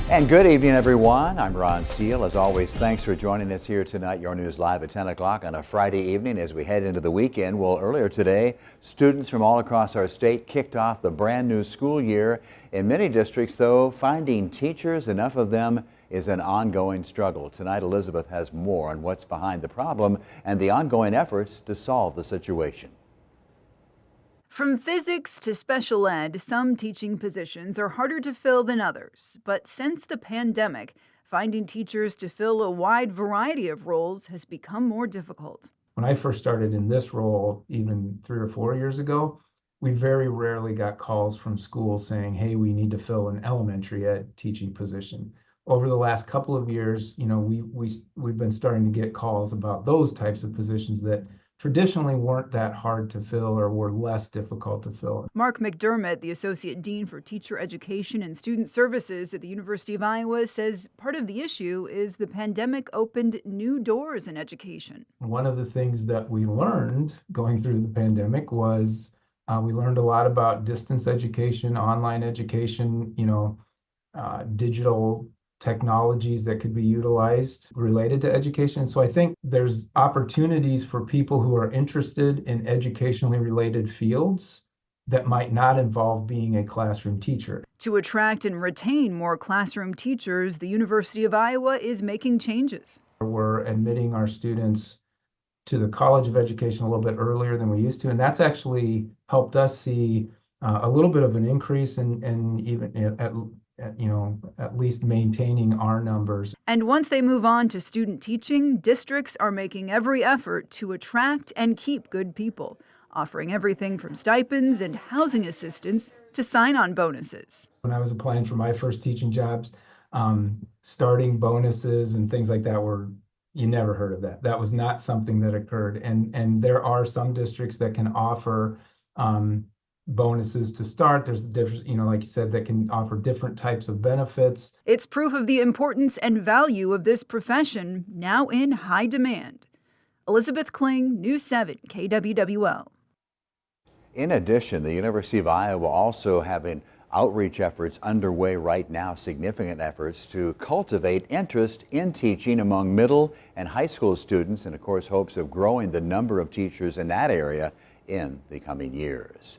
And good evening, everyone. I'm Ron Steele. As always, thanks for joining us here tonight. Your News Live at 10 o'clock on a Friday evening as we head into the weekend. Well, earlier today, students from all across our state kicked off the brand new school year. In many districts, though, finding teachers, enough of them, is an ongoing struggle. Tonight, Elizabeth has more on what's behind the problem and the ongoing efforts to solve the situation. From physics to special ed, some teaching positions are harder to fill than others. But since the pandemic, finding teachers to fill a wide variety of roles has become more difficult. When I first started in this role, even 3 or 4 years ago, we very rarely got calls from schools saying, hey, we need to fill an elementary ed teaching position. Over the last couple of years, we've been starting to get calls about those types of positions that traditionally weren't that hard to fill or were less difficult to fill. Mark McDermott, the Associate Dean for Teacher Education and Student Services at the University of Iowa, says part of the issue is the pandemic opened new doors in education. One of the things that we learned going through the pandemic was we learned a lot about distance education, online education, digital technologies that could be utilized related to education. So I think there's opportunities for people who are interested in educationally related fields that might not involve being a classroom teacher. To attract and retain more classroom teachers, the University of Iowa is making changes. We're admitting our students to the College of Education a little bit earlier than we used to, and that's actually helped us see a little bit of an increase in even at least maintaining our numbers. And once they move on to student teaching, districts are making every effort to attract and keep good people, offering everything from stipends and housing assistance to sign-on bonuses. When I was applying for my first teaching jobs, starting bonuses and things like that you never heard of that. That was not something that occurred. And there are some districts that can offer bonuses to start. There's the difference, like you said, that can offer different types of benefits. It's proof of the importance and value of this profession, now in high demand. Elizabeth Kling, News 7, KWWL. In addition, the University of Iowa also having outreach efforts underway right now, significant efforts to cultivate interest in teaching among middle and high school students, and of course hopes of growing the number of teachers in that area in the coming years.